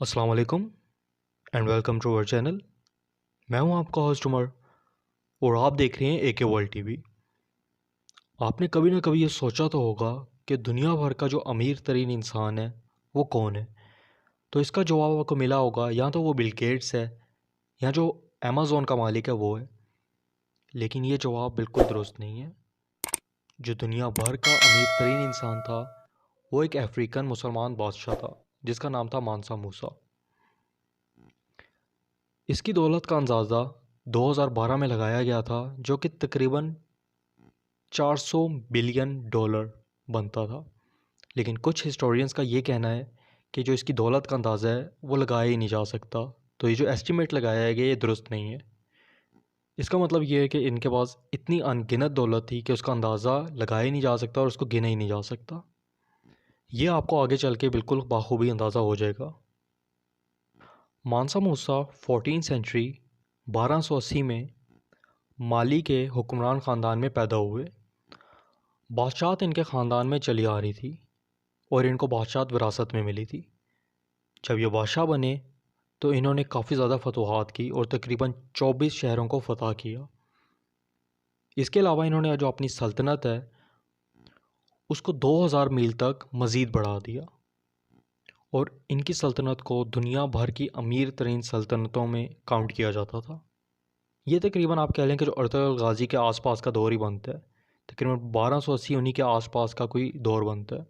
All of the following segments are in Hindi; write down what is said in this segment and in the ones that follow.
अस्सलाम वालेकुम and welcome to our channel. मैं हूं आपका होस्ट उमर और आप देख रहे हैं एके वर्ल्ड टीवी। आपने कभी ना कभी ये सोचा तो होगा कि दुनिया भर का जो अमीर तरीन इंसान है वो कौन है। तो इसका जवाब आपको मिला होगा, या तो वो बिल गेट्स है या जो अमेज़ॉन का मालिक है वो है। लेकिन ये जवाब बिल्कुल दुरुस्त नहीं है। जो दुनिया भर का अमीर तरीन इंसान था वो एक अफ्रीकन मुसलमान बादशाह था जिसका नाम था मानसा मूसा। इसकी दौलत का अंदाज़ा 2012 में लगाया गया था, जो कि तकरीबन 400 बिलियन डॉलर बनता था। लेकिन कुछ हिस्टोरियंस का ये कहना है कि जो इसकी दौलत का अंदाज़ा है वो लगाया ही नहीं जा सकता। तो ये जो एस्टिमेट लगाया गया ये दुरुस्त नहीं है। इसका मतलब ये है कि इनके पास इतनी अनगिनत दौलत थी कि उसका अंदाज़ा लगाया ही नहीं जा सकता और उसको गिना ही नहीं जा सकता। ये आपको आगे चल के बिल्कुल बाखूबी अंदाज़ा हो जाएगा। मानसा मूसा 14 सेंचुरी 1280 में माली के हुक्मरान ख़ानदान में पैदा हुए। बादशाहत इनके ख़ानदान में चली आ रही थी और इनको बादशाहत विरासत में मिली थी। जब ये बादशाह बने तो इन्होंने काफ़ी ज़्यादा फतूहात की और तकरीबन 24 शहरों को फतह किया। इसके अलावा इन्होंने जो अपनी सल्तनत है उसको 2000 मील तक मज़ीद बढ़ा दिया और इनकी सल्तनत को दुनिया भर की अमीर तरीन सल्तनतों में काउंट किया जाता था। ये तकरीबन आप कह लें कि जो अर्तुगरुल गाज़ी के आसपास का दौर ही बनता है। तकरीबन 1280 उन्हीं के आसपास का कोई दौर बनता है।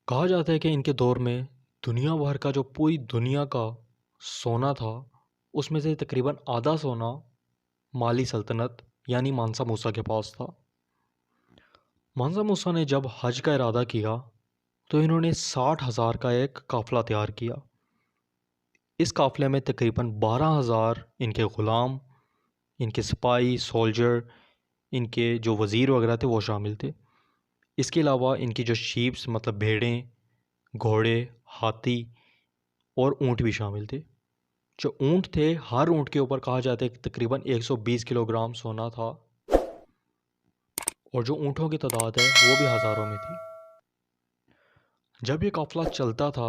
कहा जाता है कि इनके दौर में दुनिया भर का जो पूरी दुनिया का सोना था उसमें से तकरीबन आधा सोना माली सल्तनत यानी मानसा मूसा के पास था। मानसा मूसा ने जब हज का इरादा किया तो इन्होंने 60,000 का एक काफ़िला तैयार किया। इस काफ़िले में तकरीबन 12,000 इनके ग़ुलाम, इनके सिपाही, सोल्जर, इनके जो वज़ीर वगैरह थे वो शामिल थे। इसके अलावा इनकी जो शीप्स मतलब भेड़ें, घोड़े, हाथी और ऊँट भी शामिल थे। जो ऊँट थे, हर ऊँट के ऊपर कहा जाता है कि तकरीबन 120 किलोग्राम सोना था और जो ऊँटों की तादाद है वो भी हज़ारों में थी। जब ये काफ़िला चलता था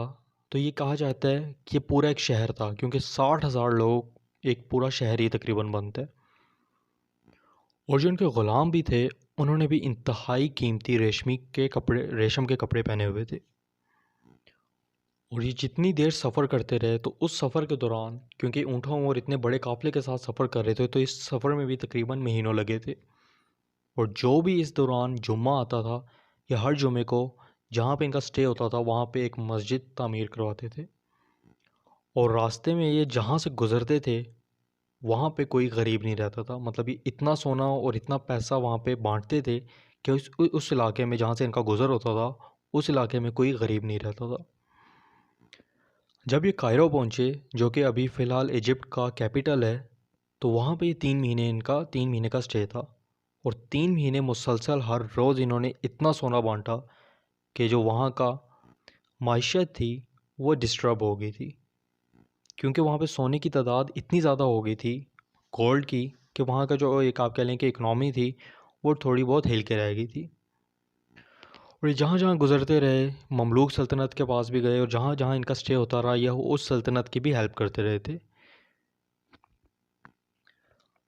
तो ये कहा जाता है कि ये पूरा एक शहर था, क्योंकि 60,000 लोग एक पूरा शहर ही तकरीबन बनते हैं। और जो इनके ग़ुलाम भी थे उन्होंने भी इंतहाई कीमती रेशम के कपड़े पहने हुए थे। और ये जितनी देर सफ़र करते रहे तो उस सफ़र के दौरान, क्योंकि ऊँटों और इतने बड़े काफ़िले के साथ सफ़र कर रहे थे, तो इस सफ़र में भी तकरीबन महीनों लगे थे। और जो भी इस दौरान जुम्मा आता था या हर जुम्मे को जहाँ पे इनका स्टे होता था वहाँ पे एक मस्जिद तामीर करवाते थे। और रास्ते में ये जहाँ से गुज़रते थे वहाँ पे कोई गरीब नहीं रहता था। मतलब ये इतना सोना और इतना पैसा वहाँ पे बांटते थे कि उस इलाके में जहाँ से इनका गुज़र होता था उस इलाके में कोई गरीब नहीं रहता था। जब ये कायरो पहुँचे, जो कि अभी फ़िलहाल इजिप्ट का कैपिटल है, तो वहाँ पे 3 महीने का स्टे था। और 3 महीने मुसलसल हर रोज़ इन्होंने इतना सोना बांटा कि जो वहाँ का माइशत थी वो डिस्टर्ब हो गई थी, क्योंकि वहाँ पे सोने की तादाद इतनी ज़्यादा हो गई थी गोल्ड की कि वहाँ का जो एक आप कह लें कि इकनॉमी थी वो थोड़ी बहुत हिल के रह गई थी। और ये जहाँ जहाँ गुज़रते रहे ममलूक सल्तनत के पास भी गए और जहाँ जहाँ इनका स्टे होता रहा यह उस सल्तनत की भी हेल्प करते रहे थे।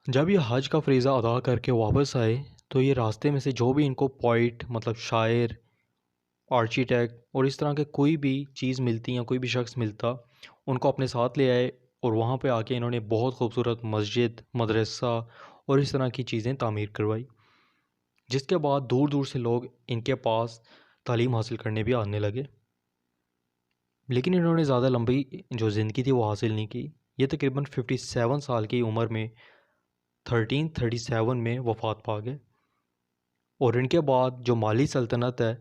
जब ये हज का फ़रीज़ा अदा करके वापस आए तो ये रास्ते में से जो भी इनको पोइट मतलब शायर, आर्किटेक्ट और इस तरह के कोई भी चीज़ मिलती या कोई भी शख्स मिलता उनको अपने साथ ले आए और वहाँ पे आके इन्होंने बहुत खूबसूरत मस्जिद, मदरसा और इस तरह की चीज़ें तामीर करवाई, जिसके बाद दूर दूर से लोग इनके पास तालीम हासिल करने भी आने लगे। लेकिन इन्होंने ज़्यादा लंबी जो ज़िंदगी थी वो हासिल नहीं की। ये तकरीबन 57 साल की उम्र में 1337 में वफ़ात पा गए और इनके बाद जो माली सल्तनत है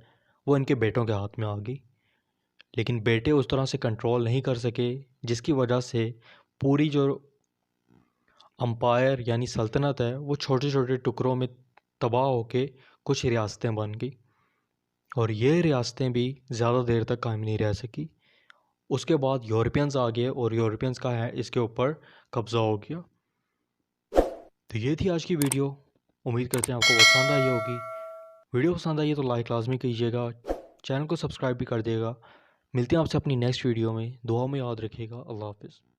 वो इनके बेटों के हाथ में आ गई। लेकिन बेटे उस तरह से कंट्रोल नहीं कर सके, जिसकी वजह से पूरी जो अम्पायर यानी सल्तनत है वो छोटे छोटे टुकड़ों में तबाह होके कुछ रियासतें बन गई और ये रियासतें भी ज़्यादा देर तक कायम नहीं रह सकी। उसके बाद यूरोपियंस आ गए और यूरोपियंस का है इसके ऊपर कब्ज़ा हो गया। तो ये थी आज की वीडियो। उम्मीद करते हैं आपको पसंद आई होगी। वीडियो पसंद आई है तो लाइक लाजमी कीजिएगा, चैनल को सब्सक्राइब भी कर दिएगा। मिलते हैं आपसे अपनी नेक्स्ट वीडियो में। दुआ में याद रखिएगा। अल्लाह हाफ़िज़।